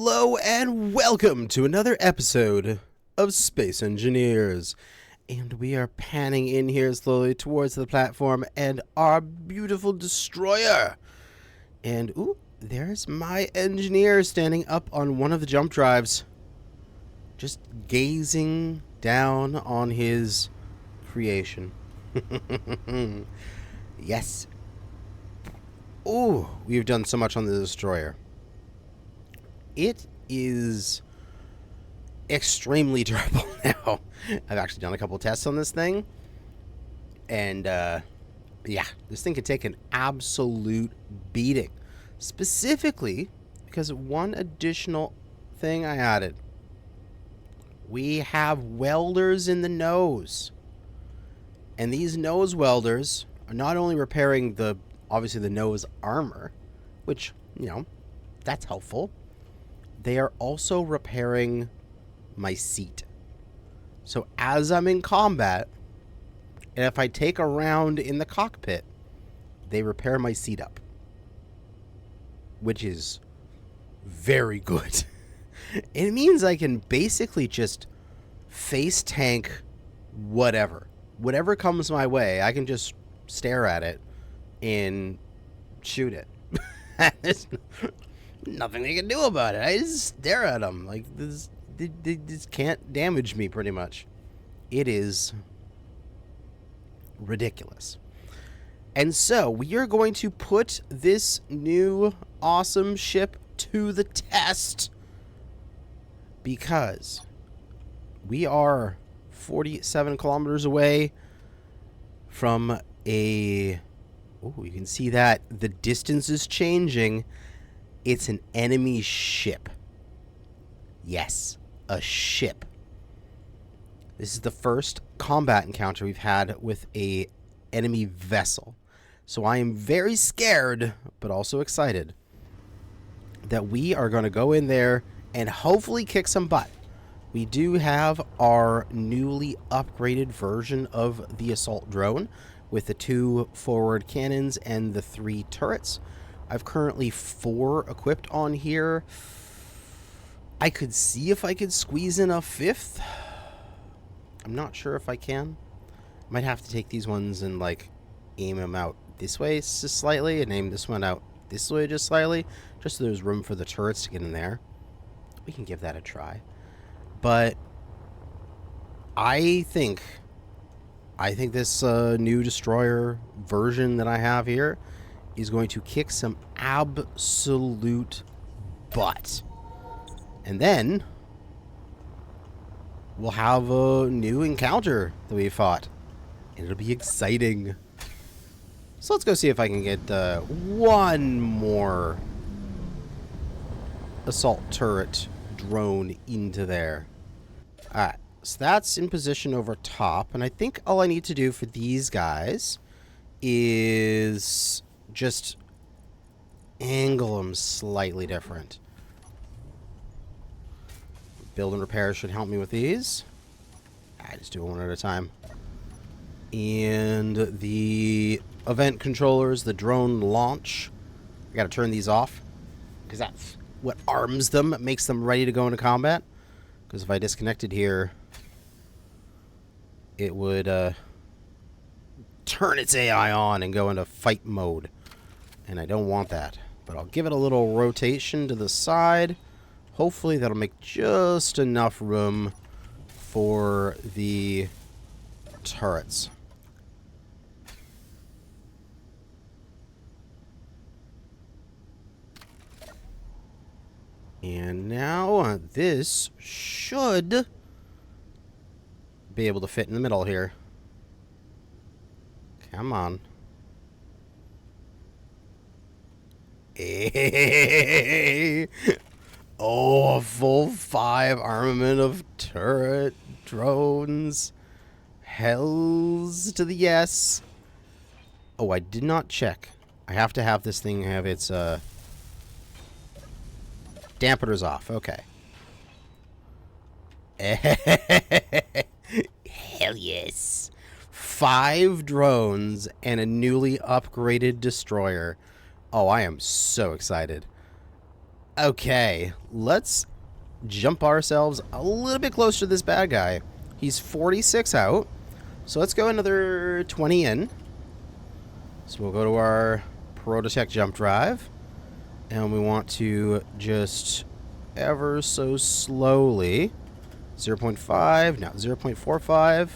Hello and welcome to another episode of Space Engineers. And we are panning in here slowly towards the platform and our beautiful destroyer. And, ooh, there's my engineer standing up on one of the jump drives, just gazing down on his creation. Yes. Ooh, we've done so much on the destroyer. It is extremely durable now. I've actually done a couple tests on this thing. And, yeah, this thing could take an absolute beating. Specifically, because one additional thing I added. We have welders in the nose. And these nose welders are not only repairing obviously the nose armor, which, you know, that's helpful. They are also repairing my seat. So as I'm in combat, and if I take a round in the cockpit, they repair my seat up. Which is very good. It means I can basically just face tank whatever. Whatever comes my way, I can just stare at it and shoot it. There's nothing they can do about it. I just stare at them. Like, they just can't damage me, pretty much. It is ridiculous. And so, we are going to put this new awesome ship to the test. Because we are 47 kilometers away from a... Oh, you can see that the distance is changing. It's an enemy ship. Yes, a ship. This is the first combat encounter we've had with a enemy vessel. So I am very scared, but also excited that we are going to go in there and hopefully kick some butt. We do have our newly upgraded version of the assault drone with the 2 forward cannons and the 3 turrets. I've currently 4 equipped on here. I could see if I could squeeze in a 5th. I'm not sure if I can. Might have to take these ones and, like, aim them out this way just slightly and aim this one out this way just slightly, just so there's room for the turrets to get in there. We can give that a try. But I think this new destroyer version that I have here is going to kick some absolute butt. And then we'll have a new encounter that we fought. And it'll be exciting. So let's go see if I can get one more assault turret drone into there. Alright, so that's in position over top. And I think all I need to do for these guys is just angle them slightly different. Build and repair should help me with these. I just do it one at a time. And the event controllers, the drone launch, I gotta turn these off because that's what arms them, makes them ready to go into combat. Because if I disconnected here, it would turn its AI on and go into fight mode. And I don't want that. But I'll give it a little rotation to the side. Hopefully that'll make just enough room for the turrets. And now this should be able to fit in the middle here. Come on. Hey. Oh, a full 5 armament of turret drones. Hells to the yes. Oh, I did not check. I have to have this thing have its dampeners off. Okay. Hell yes. 5 drones and a newly upgraded destroyer. Oh, I am so excited. Okay, let's jump ourselves a little bit closer to this bad guy. He's 46 out, so let's go another 20 in. So we'll go to our Prototech jump drive, and we want to just ever so slowly 0.5, now 0.45,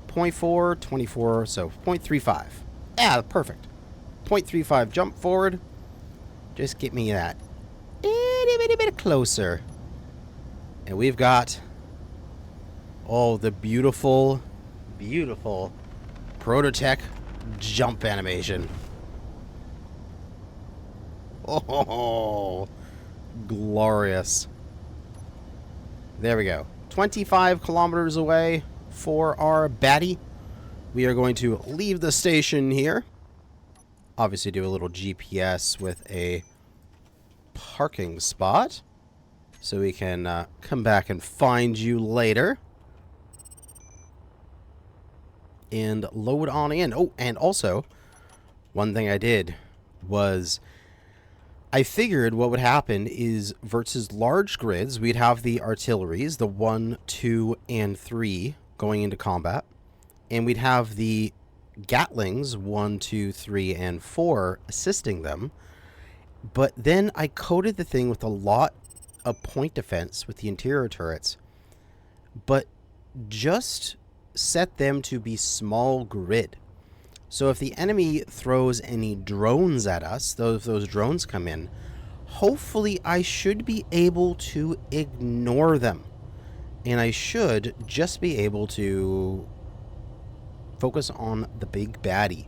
0.4, 24, so 0.35. Yeah, perfect. 0.35 jump forward. Just get me that itty bitty bit closer. And we've got, oh, the beautiful, beautiful Prototech jump animation. Oh, glorious. There we go. 25 kilometers away for our baddie. We are going to leave the station here. Obviously do a little GPS with a parking spot, so we can come back and find you later. And load on in. Oh, and also, one thing I did was I figured what would happen is versus large grids, we'd have the artilleries, the 1, 2, and 3 going into combat. And we'd have the Gatlings, 1, 2, 3, and 4 assisting them. But then I coated the thing with a lot of point defense with the interior turrets. But just set them to be small grid. So if the enemy throws any drones at us, those drones come in, hopefully I should be able to ignore them. And I should just be able to focus on the big baddie.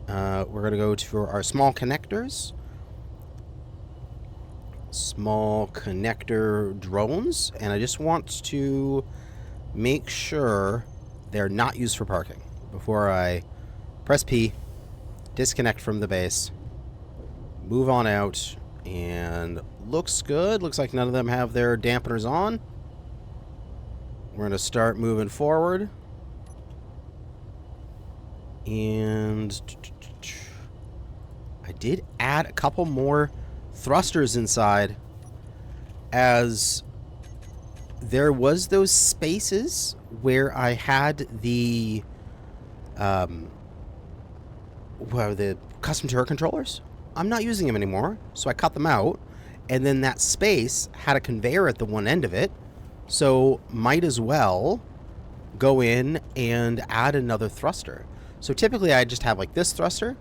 We're going to go to our small connectors. Small connector drones. And I just want to make sure they're not used for parking before I press P, disconnect from the base, move on out, and looks good. Looks like none of them have their dampeners on. We're going to start moving forward. And I did add a couple more thrusters inside, as there was those spaces where I had the the custom turret controllers. I'm not using them anymore, so I cut them out, and then that space had a conveyor at the one end of it, so might as well go in and add another thruster. So typically I just have like this thruster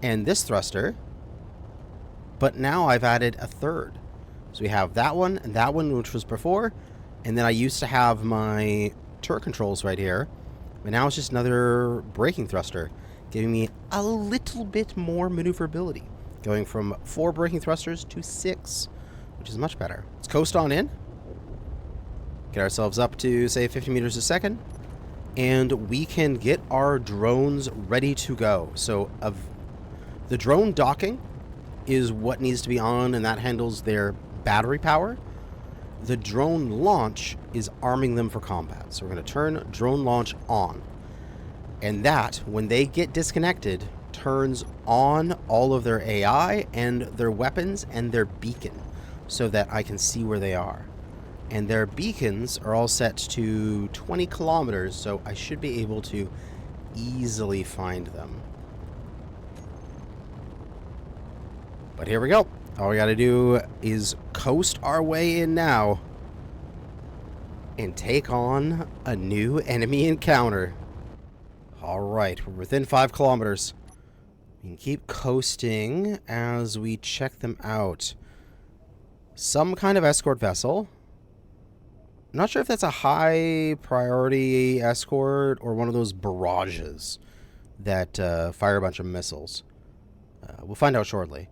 and this thruster, but now I've added a third. So we have that one and that one, which was before, and then I used to have my turret controls right here, but now it's just another braking thruster, giving me a little bit more maneuverability, going from 4 braking thrusters to 6, which is much better. Let's coast on in, get ourselves up to, say, 50 meters a second, and we can get our drones ready to go. So the drone docking is what needs to be on, and that handles their battery power. The drone launch is arming them for combat. So we're going to turn drone launch on. And that, when they get disconnected, turns on all of their AI and their weapons and their beacon, so that I can see where they are. And their beacons are all set to 20 kilometers, so I should be able to easily find them. But here we go. All we got to do is coast our way in now and take on a new enemy encounter. All right, we're within 5 kilometers. We can keep coasting as we check them out. Some kind of escort vessel. I'm not sure if that's a high priority escort or one of those barrages that fire a bunch of missiles. We'll find out shortly.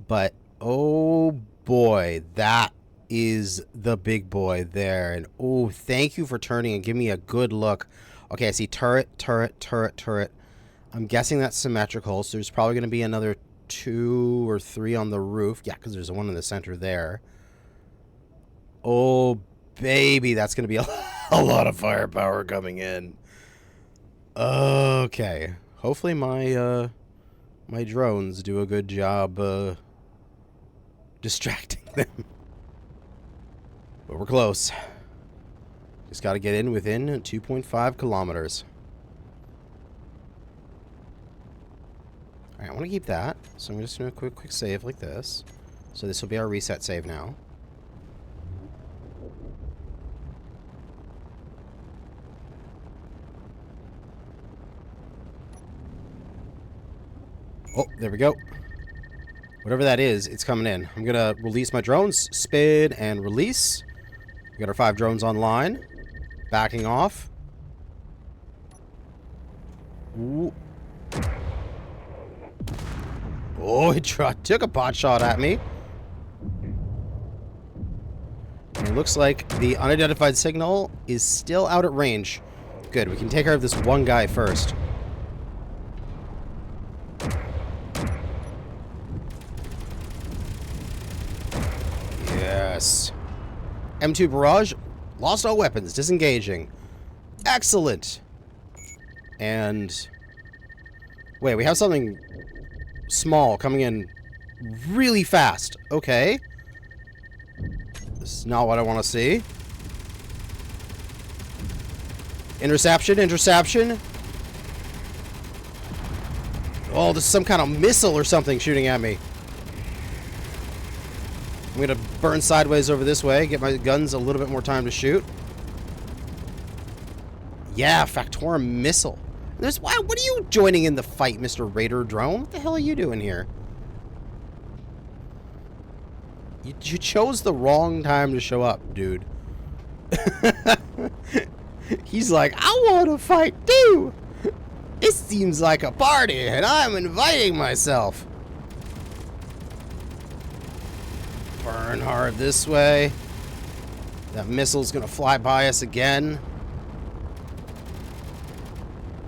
But, oh boy, that is the big boy there. And, oh, thank you for turning and giving me a good look. Okay, I see turret, turret, turret, turret. I'm guessing that's symmetrical, so there's probably going to be another 2 or 3 on the roof. Yeah, because there's one in the center there. Oh, baby, that's going to be a lot of firepower coming in. Okay. Hopefully my my drones do a good job distracting them. But we're close. Just got to get in within 2.5 kilometers. Alright, I want to keep that. So I'm just going to do a quick save like this. So this will be our reset save now. Oh, there we go. Whatever that is, it's coming in. I'm going to release my drones. Spin and release. We got our 5 drones online. Backing off. Ooh. Oh, it took a pot shot at me. And it looks like the unidentified signal is still out at range. Good, we can take care of this one guy first. Yes. M2 barrage. Lost all weapons. Disengaging. Excellent. And... wait, we have something small coming in really fast. Okay. This is not what I want to see. Interception, interception. Oh, this is some kind of missile or something shooting at me. I'm going to burn sideways over this way, get my guns a little bit more time to shoot. Yeah, Factorum missile. What are you joining in the fight, Mr. Raider Drone? What the hell are you doing here? You chose the wrong time to show up, dude. He's like, I want to fight too. It seems like a party, and I'm inviting myself. Burn hard this way. That missile's gonna fly by us again.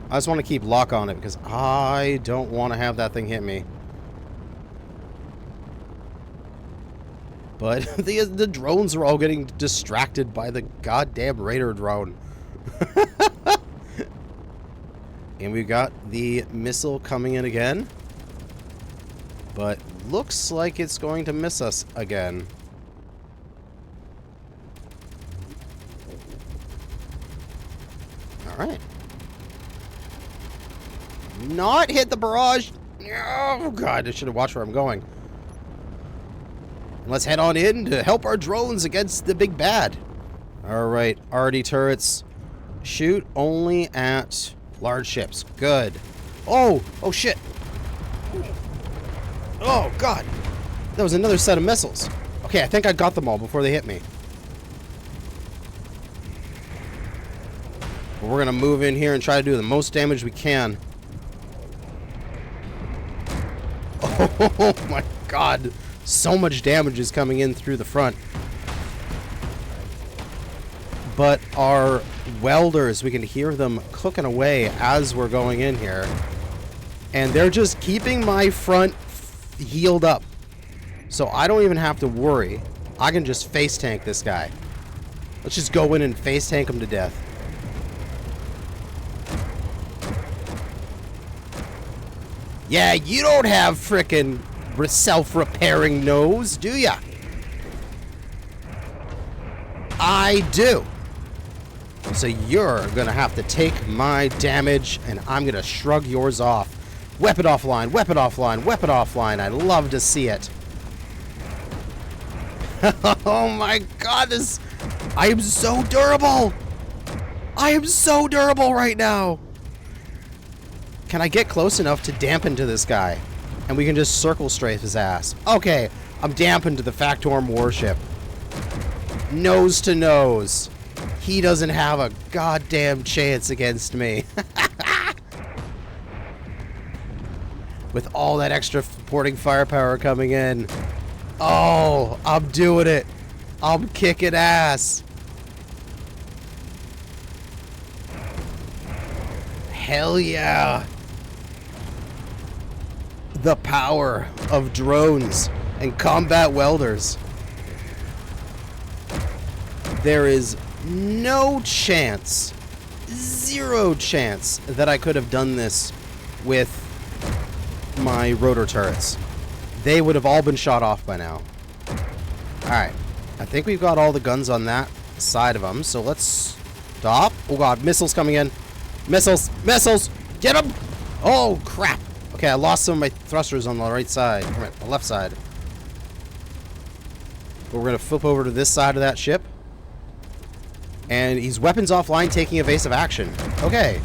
I just want to keep lock on it because I don't want to have that thing hit me. But the drones are all getting distracted by the goddamn Raider drone. And we've got the missile coming in again. But looks like it's going to miss us again. Alright. Not hit the barrage. Oh, God. I should have watched where I'm going. Let's head on in to help our drones against the big bad. Alright. RD turrets. Shoot only at large ships. Good. Oh! Oh, shit. Oh, God. That was another set of missiles. Okay, I think I got them all before they hit me. But we're going to move in here and try to do the most damage we can. Oh, my God. So much damage is coming in through the front. But our welders, we can hear them cooking away as we're going in here. And they're just keeping my front healed up. So I don't even have to worry. I can just face tank this guy. Let's just go in and face tank him to death. Yeah, you don't have frickin' self-repairing nose, do ya? I do. So you're gonna have to take my damage, and I'm gonna shrug yours off. Weapon offline, weapon offline, weapon offline. I love to see it. Oh my God, this... I am so durable. I am so durable right now. Can I get close enough to dampen to this guy? And we can just circle strafe his ass. Okay, I'm dampened to the Factorum warship. Nose to nose. He doesn't have a goddamn chance against me. With all that extra supporting firepower coming in. Oh, I'm doing it. I'm kicking ass. Hell yeah. The power of drones and combat welders. There is no chance, 0 chance that I could have done this with my rotor turrets. They would have all been shot off by now. Alright. I think we've got all the guns on that side of them, so let's stop. Oh god, missiles coming in. Missiles! Missiles! Get them! Oh, crap! Okay, I lost some of my thrusters on the right side. The left side. But we're going to flip over to this side of that ship. And he's weapons offline, taking evasive action. Okay.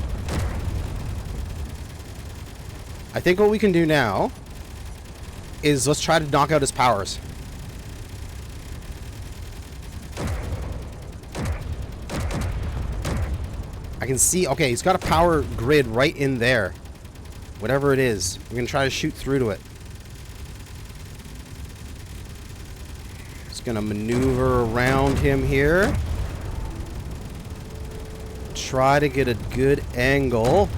I think what we can do now is let's try to knock out his powers. I can see... Okay, he's got a power grid right in there. Whatever it is. We're going to try to shoot through to it. Just going to maneuver around him here. Try to get a good angle.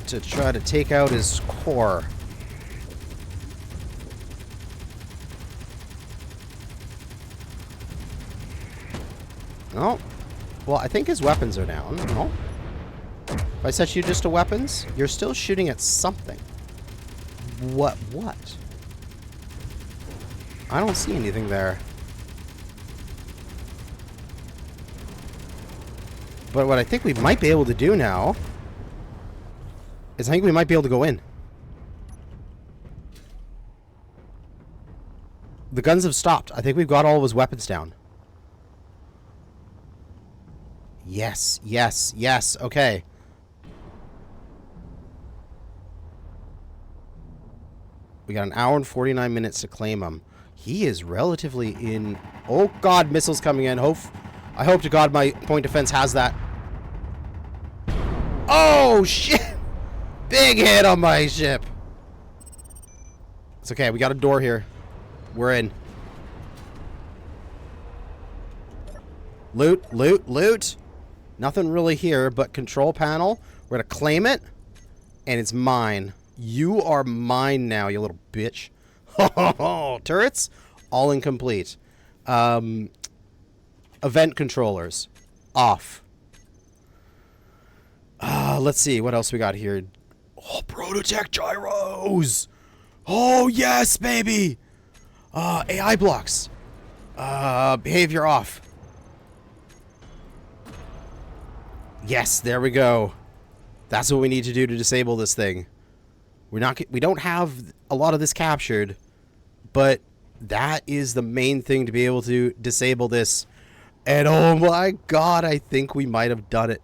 To try to take out his core. No. Well, I think his weapons are down. No. If I set you just to weapons, you're still shooting at something. What? I don't see anything there. But what I think we might be able to do now is I think we might be able to go in. The guns have stopped. I think we've got all of his weapons down. Yes, yes, yes. Okay. We got an hour and 49 minutes to claim him. He is relatively in... Oh, God, missiles coming in. I hope to God my point defense has that. Oh, shit! Big hit on my ship. It's okay. We got a door here. We're in. Loot, loot, loot. Nothing really here, but control panel. We're going to claim it, and it's mine. You are mine now, you little bitch. Turrets, all incomplete. Event controllers, off. Let's see, what else we got here? Oh, Prototech gyros. Oh, yes, baby. AI blocks. Behavior off. Yes, there we go. That's what we need to do to disable this thing. We don't have a lot of this captured, but that is the main thing to be able to disable this. And oh my God, I think we might have done it.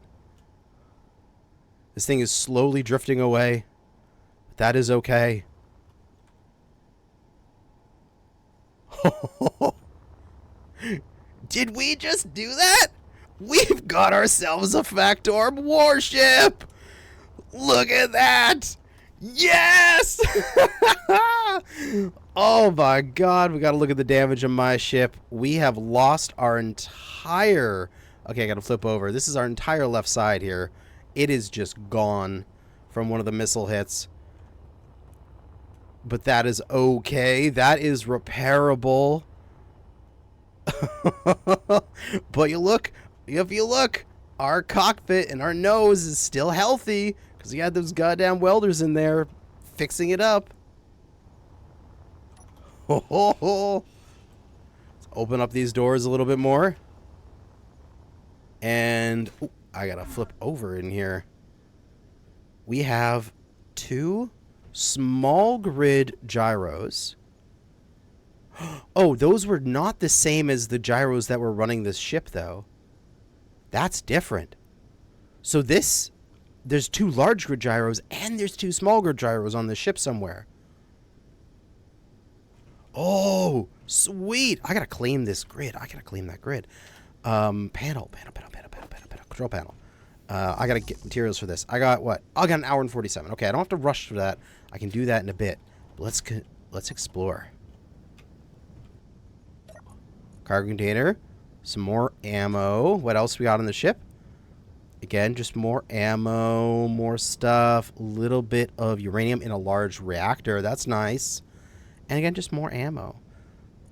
This thing is slowly drifting away. That is okay. Did we just do that? We've got ourselves a Factorum warship! Look at that! Yes! Oh my God, we gotta look at the damage on my ship. We have lost our entire... Okay, I gotta flip over. This is our entire left side here. It is just gone from one of the missile hits. But that is okay. That is repairable. But if you look, our cockpit and our nose is still healthy because we had those goddamn welders in there fixing it up. Let's open up these doors a little bit more. And ooh, I gotta flip over in here. We have 2 small grid gyros. Oh, those were not the same as the gyros that were running this ship, though. That's different. So there's 2 large grid gyros and there's 2 small grid gyros on the ship somewhere. Oh, sweet. I gotta claim this grid. I gotta claim that grid. Panel. Control panel. I gotta get materials for this. I got what? I got an hour and 47. Okay, I don't have to rush for that. I can do that in a bit. But let's explore. Cargo container. Some more ammo. What else we got on the ship? Again, just more ammo, more stuff. A little bit of uranium in a large reactor. That's nice. And again, just more ammo.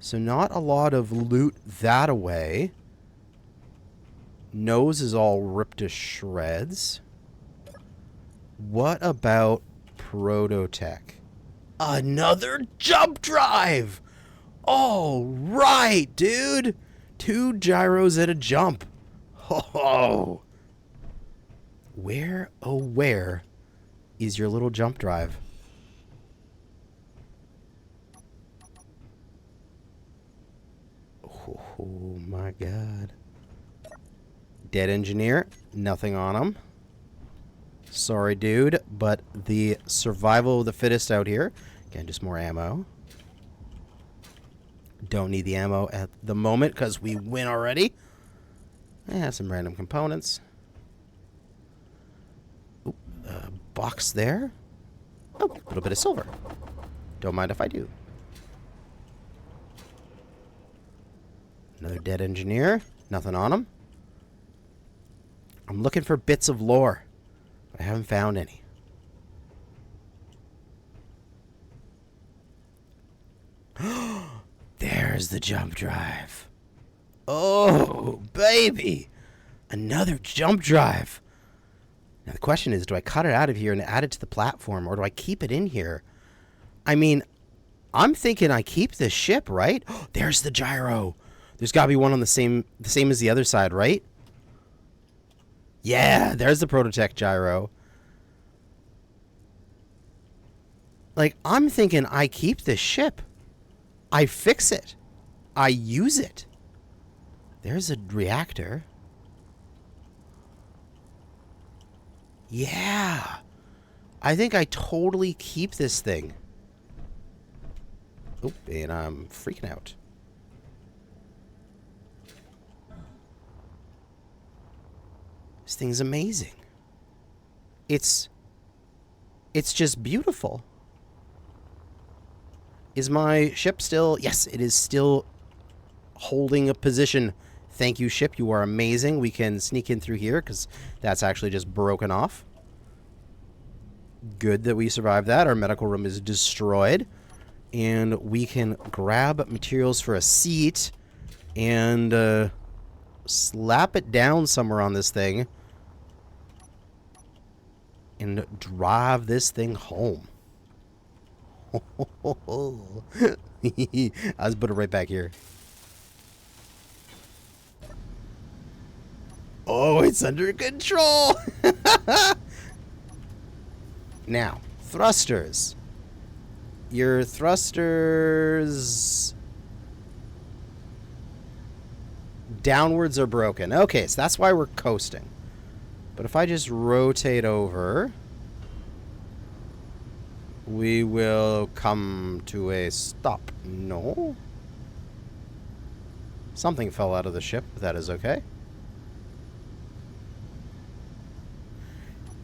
So not a lot of loot that away. Nose is all ripped to shreds. What about Prototech? Another jump drive! All right, dude! 2 gyros and a jump. Oh! Where, oh where, is your little jump drive? Oh my god. Dead engineer, nothing on him. Sorry, dude, but the survival of the fittest out here. Again, just more ammo. Don't need the ammo at the moment because we win already. Some random components. Oop, box there. Oh, a little bit of silver. Don't mind if I do. Another dead engineer. Nothing on him. I'm looking for bits of lore. I haven't found any. There's the jump drive. Oh, baby. Another jump drive. Now, the question is, do I cut it out of here and add it to the platform, or do I keep it in here? I mean, I'm thinking I keep this ship, right? Oh, there's the gyro. There's got to be one on the same as the other side, right? Yeah, there's the Prototech gyro. Like, I'm thinking I keep this ship. I fix it. I use it. There's a reactor. Yeah. I think I totally keep this thing. Oop, and I'm freaking out. This thing's amazing. It's just beautiful. Is my ship still... Yes, it is still holding a position. Thank you, ship. You are amazing. We can sneak in through here because that's actually just broken off. Good that we survived that. Our medical room is destroyed. And we can grab materials for a seat and slap it down somewhere on this thing and drive this thing home. Let's put it right back here. Oh, it's under control. Now, thrusters. Your thrusters downwards are broken. Okay, so that's why we're coasting. But if I just rotate over, we will come to a stop. No. Something fell out of the ship, but that is okay.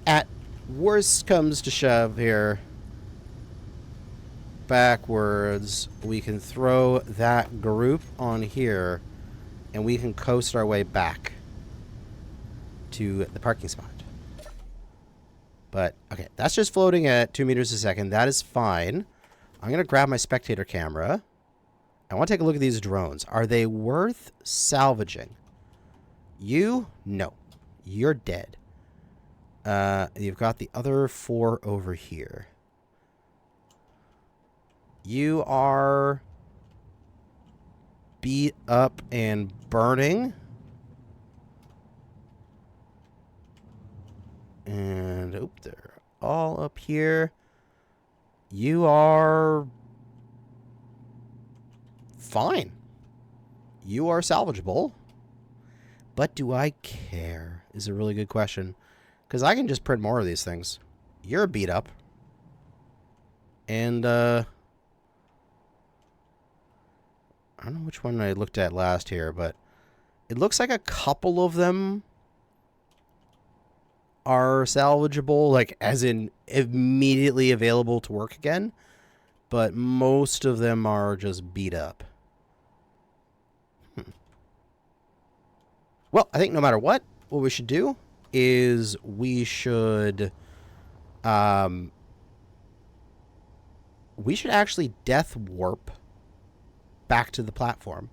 At worst comes to shove here, backwards, we can throw that group on here, and we can coast our way back to the parking spot. But, okay, that's just floating at 2 meters a second. That is fine. I'm going to grab my spectator camera. I want to take a look at these drones. Are they worth salvaging? You? No. You're dead. You've got the other 4 over here. You are beat up and burning. And, oh, they're all up here. You are fine. You are salvageable. But do I care? Is a really good question. Because I can just print more of these things. You're beat up. And, I don't know which one I looked at last here, but it looks like a couple of them are salvageable, like as in immediately available to work again, but most of them are just beat up. Well, I think no matter what we should do is we should actually death warp back to the platform.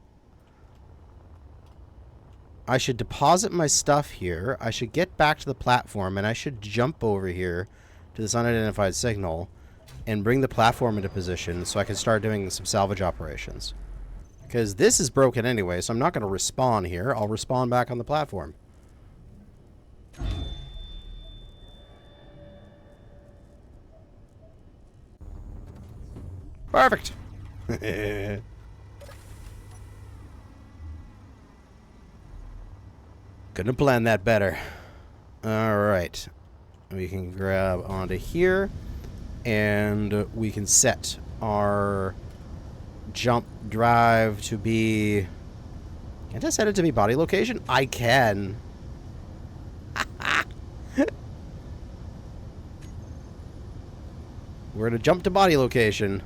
I should deposit my stuff here. I should get back to the platform, and I should jump over here to this unidentified signal and bring the platform into position so I can start doing some salvage operations. Because this is broken anyway, so I'm not going to respawn here. I'll respawn back on the platform. Perfect. Couldn't have planned that better. Alright. We can grab onto here. And we can set our jump drive to be... Can't I set it to be body location? I can. We're going to jump to body location.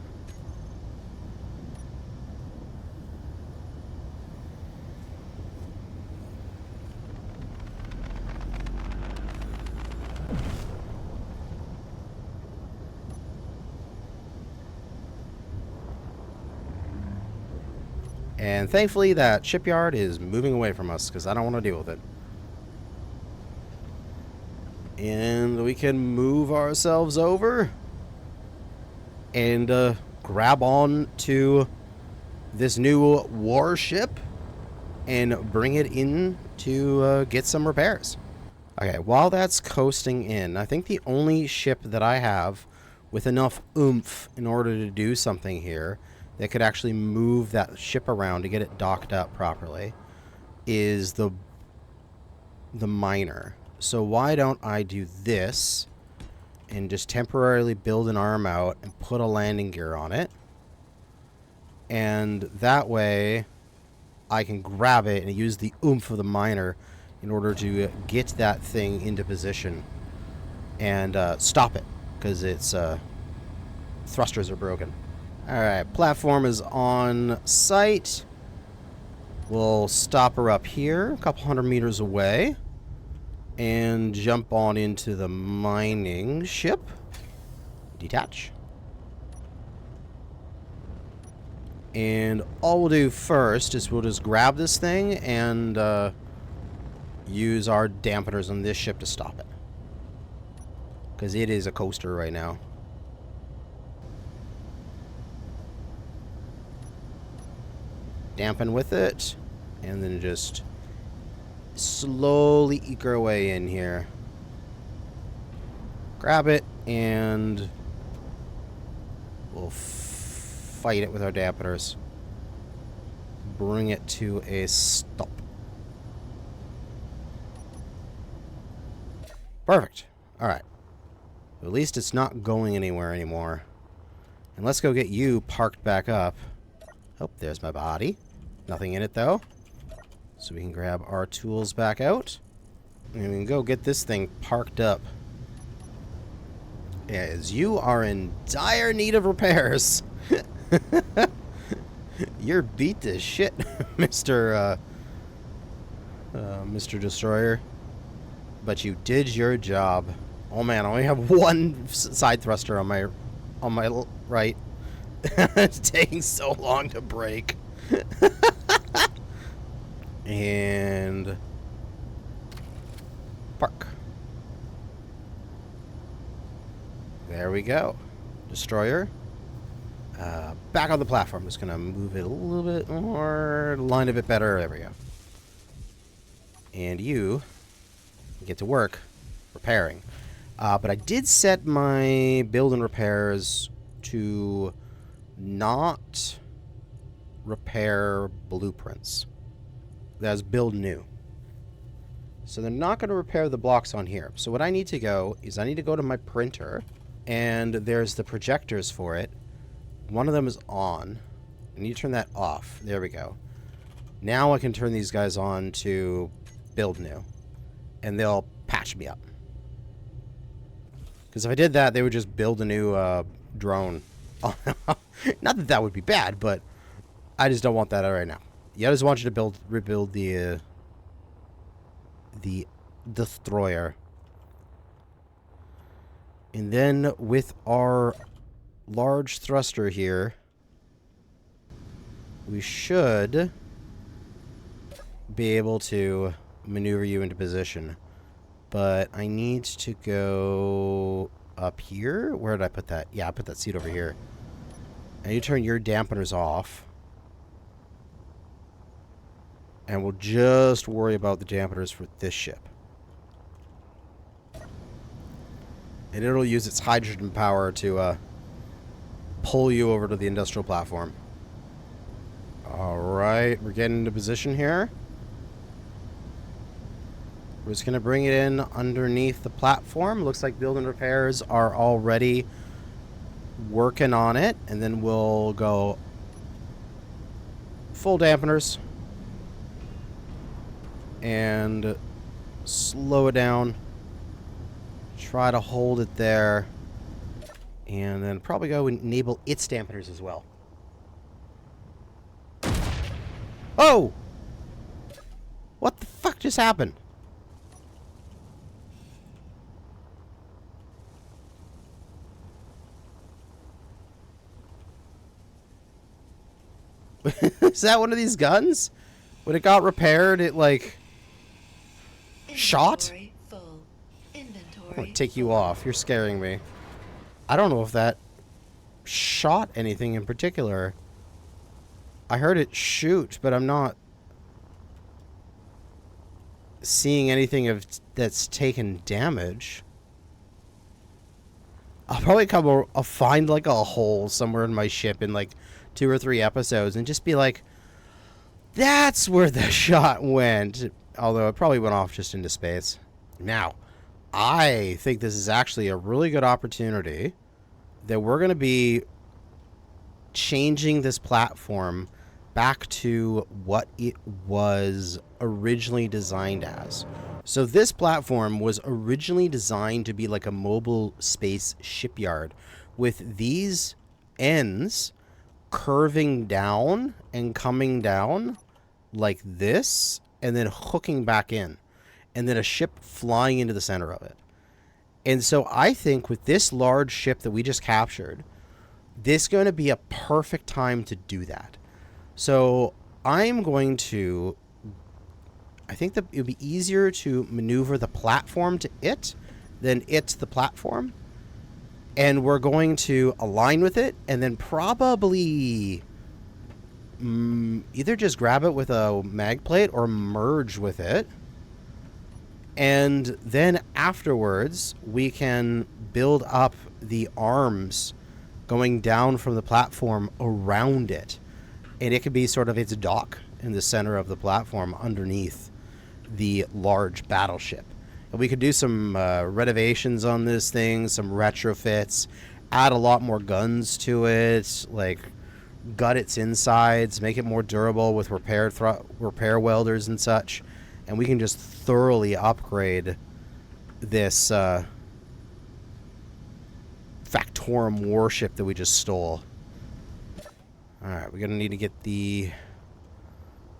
And thankfully that shipyard is moving away from us because I don't want to deal with it. And we can move ourselves over and grab on to this new warship and bring it in to get some repairs. Okay, while that's coasting in, I think the only ship that I have with enough oomph in order to do something here that could actually move that ship around to get it docked up properly is the miner. So why don't I do this and just temporarily build an arm out and put a landing gear on it, and that way I can grab it and use the oomph of the miner in order to get that thing into position and stop it because its thrusters are broken. Alright, platform is on site. We'll stop her up here, a couple hundred meters away, and jump on into the mining ship. Detach. And all we'll do first is we'll just grab this thing and use our dampeners on this ship to stop it. Because it is a coaster right now. Dampen with it, and then just slowly eke our way in here. Grab it, and we'll fight it with our dampeners. Bring it to a stop. Perfect. Alright. At least it's not going anywhere anymore. And let's go get you parked back up. Oh, there's my body. Nothing in it, though. So we can grab our tools back out. And we can go get this thing parked up. As you are in dire need of repairs. You're beat to shit, Mr. Destroyer. But you did your job. Oh man, I only have one side thruster on my right. It's taking so long to break. And park. There we go. Destroyer. Back on the platform. Just gonna move it a little bit more, line a bit better. There we go. And you get to work repairing. But I did set my build and repairs to not repair blueprints. That's build new. So they're not going to repair the blocks on here. So what I need to go is I need to go to my printer, and there's the projectors for it. One of them is on. I need to turn that off. There we go. Now I can turn these guys on to build new, and they'll patch me up. Because if I did that, they would just build a new drone. Not that that would be bad, but I just don't want that right now. Yeah, I just want you to rebuild the destroyer. And then with our large thruster here, we should be able to maneuver you into position. But I need to go up here. Where did I put that? Yeah, I put that seat over here. And you turn your dampeners off. And we'll just worry about the dampeners for this ship. And it'll use its hydrogen power to pull you over to the industrial platform. Alright, we're getting into position here. We're just going to bring it in underneath the platform. Looks like build and repairs are already working on it. And then we'll go full dampeners. And slow it down. Try to hold it there. And then probably go enable its dampeners as well. Oh! What the fuck just happened? Is that one of these guns? When it got repaired, it like shot? Full. I'm gonna take you off. You're scaring me. I don't know if that shot anything in particular. I heard it shoot, but I'm not seeing anything that's taken damage. I'll probably I'll find like a hole somewhere in my ship in like 2 or 3 episodes and just be like, that's where the shot went. Although it probably went off just into space. Now, I think this is actually a really good opportunity that we're going to be changing this platform back to what it was originally designed as. So this platform was originally designed to be like a mobile space shipyard with these ends curving down and coming down like this and then hooking back in and then a ship flying into the center of it. And so I think with this large ship that we just captured, this is going to be a perfect time to do that. So I'm going to, I think that it would be easier to maneuver the platform to it than it to the platform. And we're going to align with it and then probably either just grab it with a mag plate or merge with it. And then afterwards, we can build up the arms going down from the platform around it. And it could be sort of its dock in the center of the platform underneath the large battleship. And we could do some renovations on this thing, some retrofits, add a lot more guns to it, like gut its insides, make it more durable with repair welders and such. And we can just thoroughly upgrade this Factorum warship that we just stole. Alright, we're going to need to get the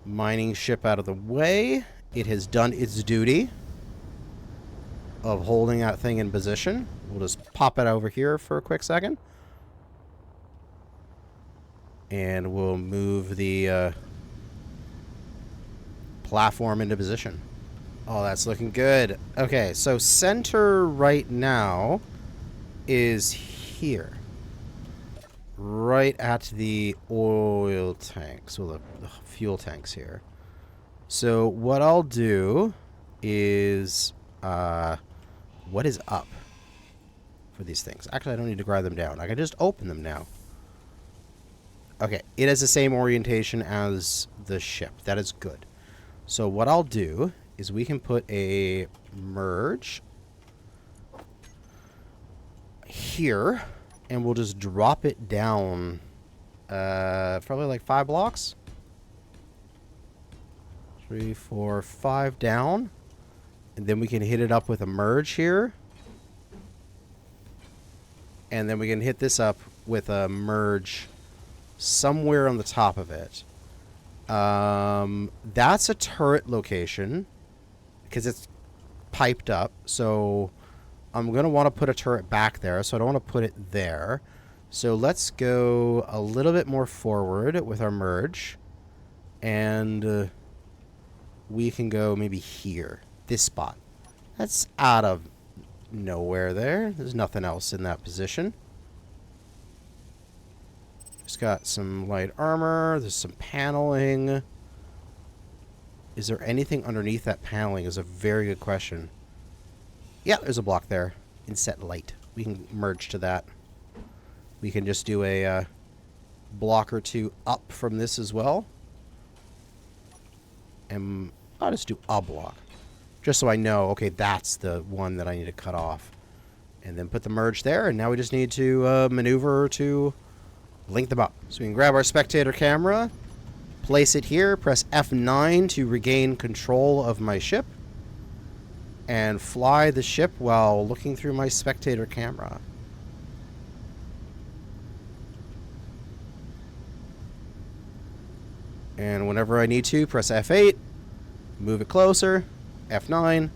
mining ship out of the way. It has done its duty of holding that thing in position. We'll just pop it over here for a quick second. And we'll move the platform into position. Oh, that's looking good. Okay, so center right now is here. Right at the oil tanks, well, the fuel tanks here. So what I'll do is, what is up for these things? Actually, I don't need to grind them down. I can just open them now. Okay, it has the same orientation as the ship. That is good. So what I'll do is we can put a merge here. And we'll just drop it down, probably like 5 blocks. 3, 4, 5 down. And then we can hit it up with a merge here. And then we can hit this up with a merge somewhere on the top of it. That's a turret location because it's piped up. So I'm going to want to put a turret back there, so I don't want to put it there. So let's go a little bit more forward with our merge. And we can go maybe here. This spot. That's out of nowhere there. There's nothing else in that position. Just got some light armor. There's some paneling. Is there anything underneath that paneling is a very good question. Yeah, there's a block there. Inset light. We can merge to that. We can just do a block or two up from this as well. And I'll just do a block. Just so I know, okay, that's the one that I need to cut off. And then put the merge there, and now we just need to maneuver to link them up. So we can grab our spectator camera, place it here, press F9 to regain control of my ship, and fly the ship while looking through my spectator camera. And whenever I need to, press F8, move it closer, F9,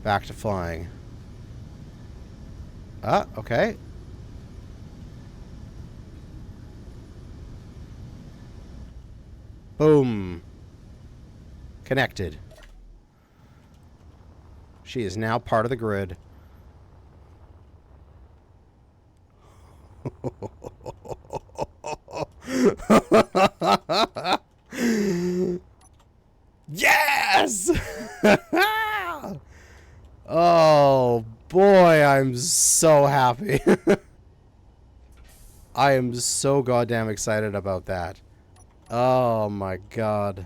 back to flying. Ah, okay. Boom. Connected. She is now part of the grid. Yes! Oh, boy, I'm so happy. I am so goddamn excited about that. Oh, my God.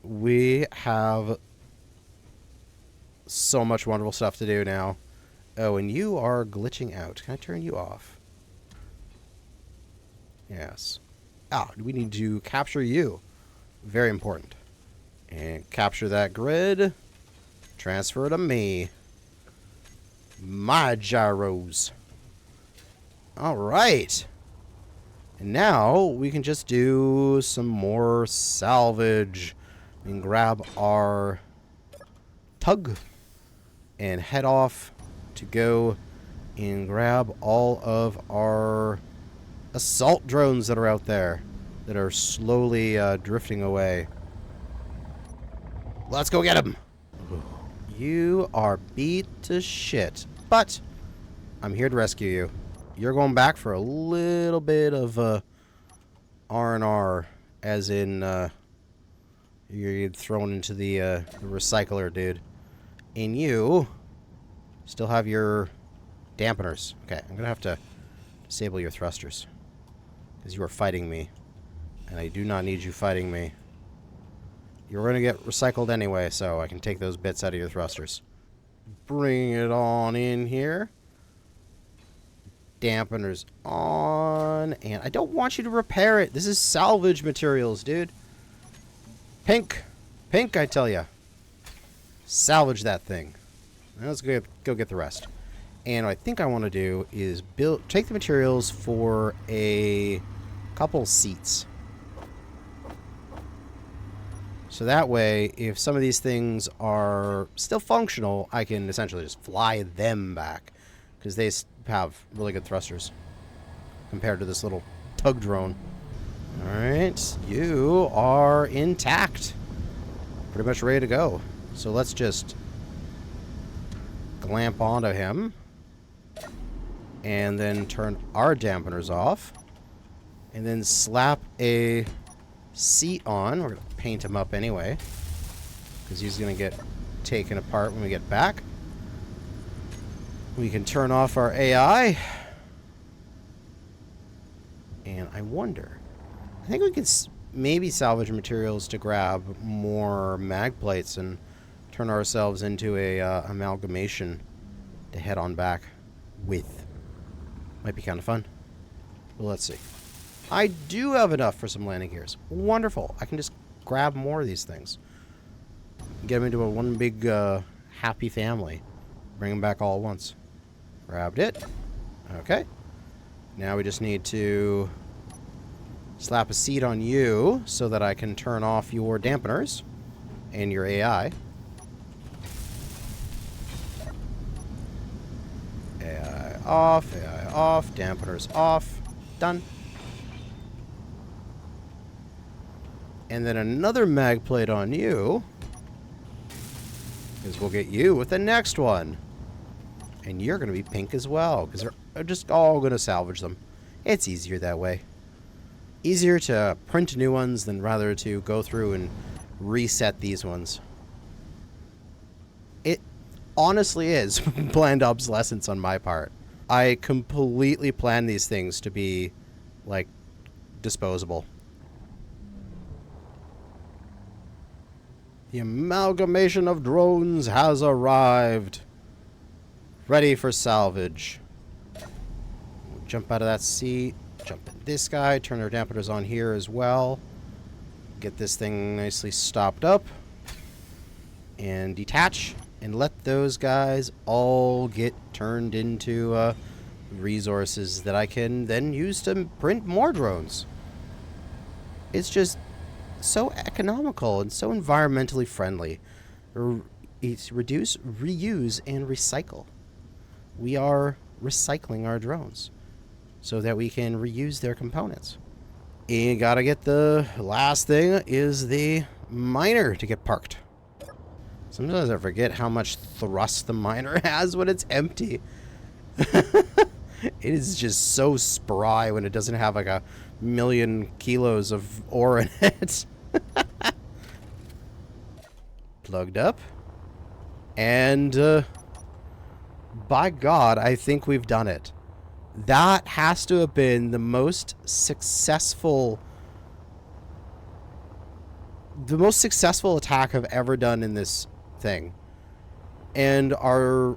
We have so much wonderful stuff to do now. Oh, and you are glitching out. Can I turn you off? Yes. Ah, we need to capture you. Very important. And capture that grid. Transfer to me. My gyros. Alright. And now we can just do some more salvage. We can grab our tug and head off to go and grab all of our assault drones that are out there that are slowly drifting away. Let's go get them. You are beat to shit, but I'm here to rescue you. You're going back for a little bit of R&R, as in you're thrown into the recycler, dude. And you still have your dampeners. Okay, I'm gonna have to disable your thrusters because you are fighting me, and I do not need you fighting me. You're going to get recycled anyway, so I can take those bits out of your thrusters. Bring it on in here. Dampeners on. And I don't want you to repair it. This is salvage materials, dude. Pink. Pink, I tell ya. Salvage that thing. Now let's go get the rest. And what I think I want to do is take the materials for a couple seats. So that way, if some of these things are still functional, I can essentially just fly them back. Because they have really good thrusters compared to this little tug drone. Alright, you are intact. Pretty much ready to go. So let's just clamp onto him. And then turn our dampeners off. And then slap a seat on. We're going to paint him up anyway, because he's going to get taken apart when we get back. We can turn off our AI. And I wonder, I think we could maybe salvage materials to grab more mag plates and turn ourselves into a amalgamation to head on back with. Might be kind of fun. Well, let's see. I do have enough for some landing gears. Wonderful. I can just grab more of these things. Get them into a one big happy family. Bring them back all at once. Grabbed it. Okay. Now we just need to slap a seat on you so that I can turn off your dampeners and your AI. AI off, dampeners off. Done. And then another mag plate on you. Because we'll get you with the next one. And you're going to be pink as well. Because they're just all going to salvage them. It's easier that way. Easier to print new ones than rather to go through and reset these ones. It honestly is planned obsolescence on my part. I completely planned these things to be, like, disposable. The amalgamation of drones has arrived. Ready for salvage. We'll jump out of that seat. Jump in this guy. Turn our dampeners on here as well. Get this thing nicely stopped up. And detach. And let those guys all get turned into resources that I can then use to print more drones. It's just so economical and so environmentally friendly. It's reduce, reuse, and recycle. We are recycling our drones so that we can reuse their components. And you gotta get the last thing is the miner to get parked. Sometimes I forget how much thrust the miner has when it's empty. It is just so spry when it doesn't have like 1,000,000 kilos of ore in it. Plugged up. And by God, I think we've done it. That has to have been the most successful attack I've ever done in this thing. And our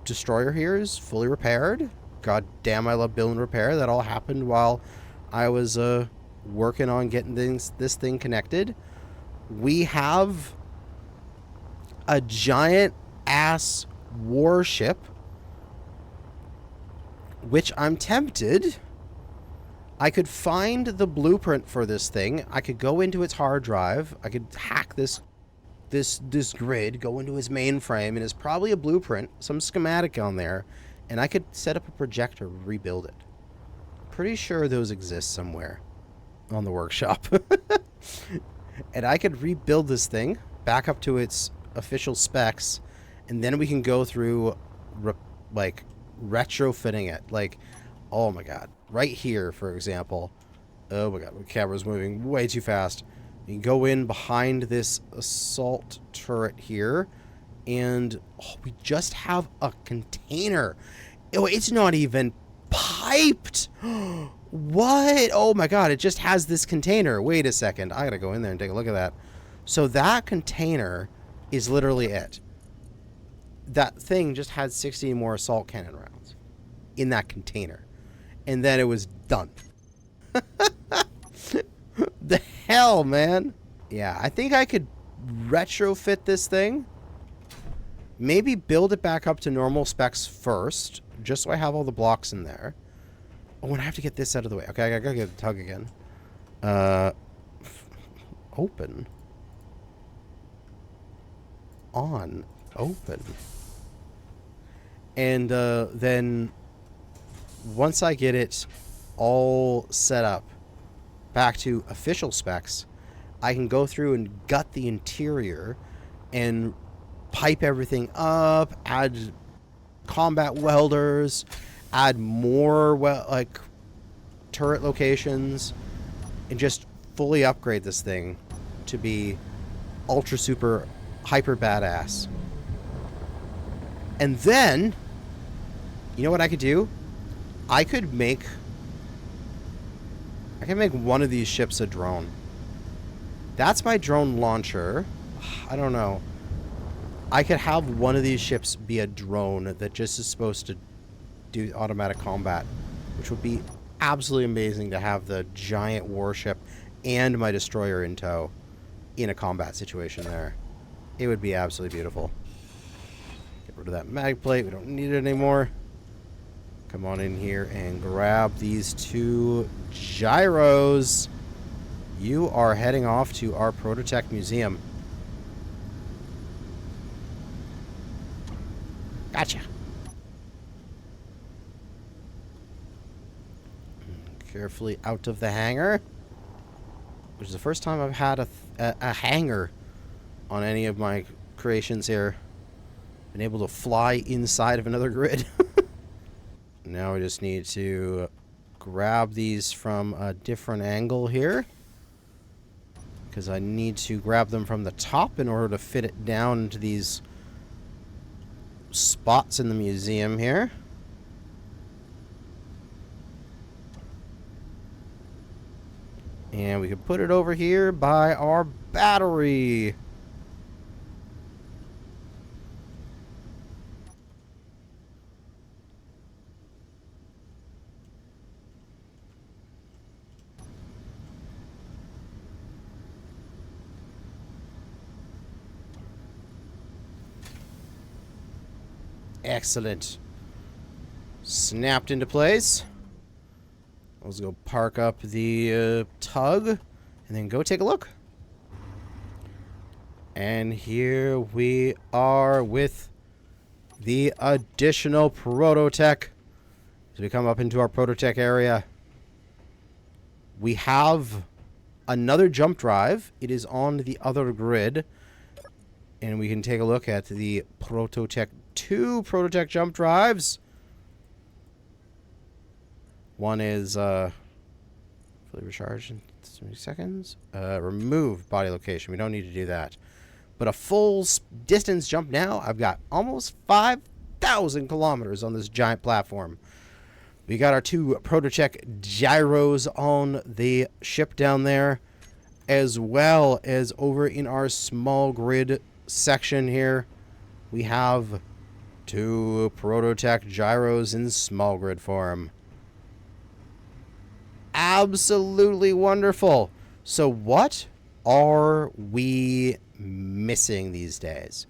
destroyer here is fully repaired. God damn, I love build and repair. That all happened while I was working on getting this thing connected. We have a giant ass warship, which I'm tempted. I could find the blueprint for this thing. I could go into its hard drive. I could hack this grid, go into its mainframe, and it's probably a blueprint, some schematic on there, and I could set up a projector, rebuild it. Pretty sure those exist somewhere on the workshop. And I could rebuild this thing back up to its official specs, and then we can go through like retrofitting it. Like, oh my God, right here, for example. Oh my God, the camera's moving way too fast. You can go in behind this assault turret here, and we just have a container. Oh, it's not even piped. What? Oh my God, it just has this container. Wait a second. I gotta go in there and take a look at that. So that container is literally it. That thing just had 60 more assault cannon rounds in that container. And then it was done. The hell, man? Yeah, I think I could retrofit this thing. Maybe build it back up to normal specs first, just so I have all the blocks in there. Oh, and I have to get this out of the way. Okay, I gotta get the tug again. Open. On. Open. And then once I get it all set up back to official specs, I can go through and gut the interior and pipe everything up, add combat welders, add more turret locations, and just fully upgrade this thing to be ultra super hyper badass. And then, you know what I could do? I can make one of these ships a drone. That's my drone launcher. I don't know. I could have one of these ships be a drone that just is supposed to do automatic combat, which would be absolutely amazing to have the giant warship and my destroyer in tow in a combat situation there. It would be absolutely beautiful. Get rid of that mag plate. We don't need it anymore. Come on in here and grab these 2 gyros. You are heading off to our Prototech museum. Gotcha. Carefully out of the hangar. Which is the first time I've had a hangar on any of my creations here. Been able to fly inside of another grid. Now we just need to grab these from a different angle here, because I need to grab them from the top in order to fit it down into these spots in the museum here. And we can put it over here by our battery. Excellent. Snapped into place. Let's go park up the tug and then go take a look. And here we are with the additional Prototech. As we come up into our Prototech area, we have another jump drive. It is on the other grid. And we can take a look at the Prototech 2 Prototech jump drives. One is fully recharged in 30 seconds. Remove body location. We don't need to do that. But a full distance jump now. I've got almost 5,000 kilometers on this giant platform. We got our 2 Prototech gyros on the ship down there, as well as over in our small grid section here, we have 2 Prototech gyros in small grid form. Absolutely wonderful. So what are we missing these days?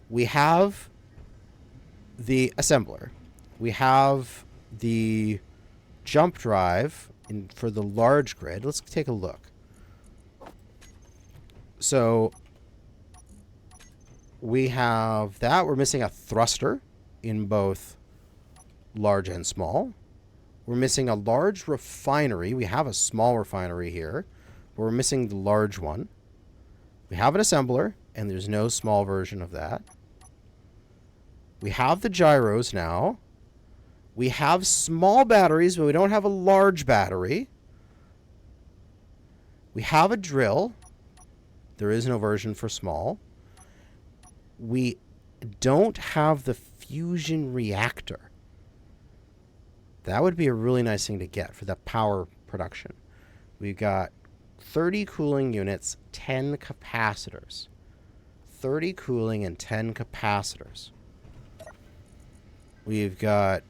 We have the assembler. We have the jump drive for the large grid. Let's take a look. So we have that. We're missing a thruster in both large and small. We're missing a large refinery. We have a small refinery here, but we're missing the large one. We have an assembler, and there's no small version of that. We have the gyros now. We have small batteries, but we don't have a large battery. We have a drill. There is no version for small. We don't have the fusion reactor. That would be a really nice thing to get for the power production. We've got 30 cooling units, 10 capacitors. 30 cooling and 10 capacitors. We've got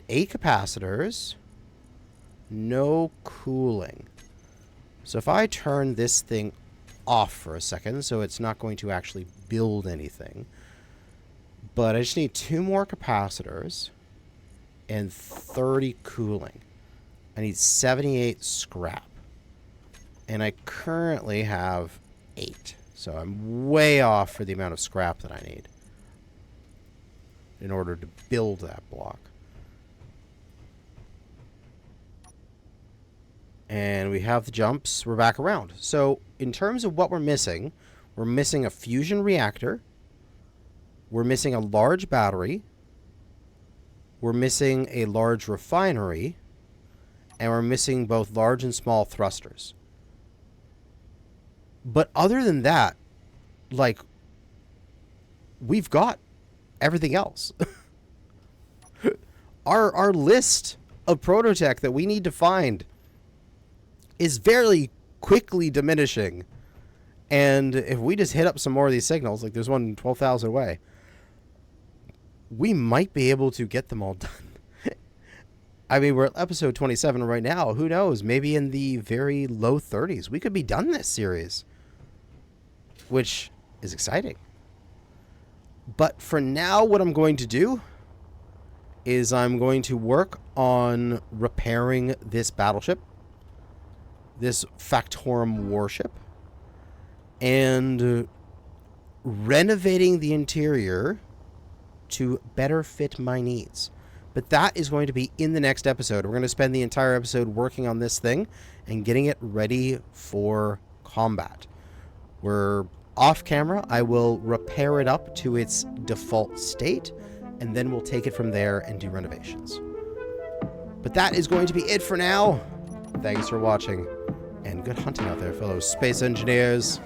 8 capacitors, no cooling. So if I turn this thing off for a second, so it's not going to actually build anything, but I just need 2 more capacitors and 30 cooling. I need 78 scrap. And I currently have 8. So I'm way off for the amount of scrap that I need in order to build that block. And we have the jumps. We're back around. So in terms of what we're missing a fusion reactor. We're missing a large battery. We're missing a large refinery. And we're missing both large and small thrusters. But other than that, like, we've got everything else. Our list of Prototech that we need to find is very quickly diminishing. And if we just hit up some more of these signals, like there's one 12,000 away, we might be able to get them all done. I mean, we're at episode 27 right now. Who knows? Maybe in the very low 30s, we could be done this series, which is exciting. But for now, what I'm going to do is I'm going to work on repairing this battleship, this Factorum warship, and renovating the interior to better fit my needs. But that is going to be in the next episode. We're going to spend the entire episode working on this thing and getting it ready for combat. We're Off camera, I will repair it up to its default state, and then we'll take it from there and do renovations. But that is going to be it for now. Thanks for watching, and good hunting out there, fellow space engineers.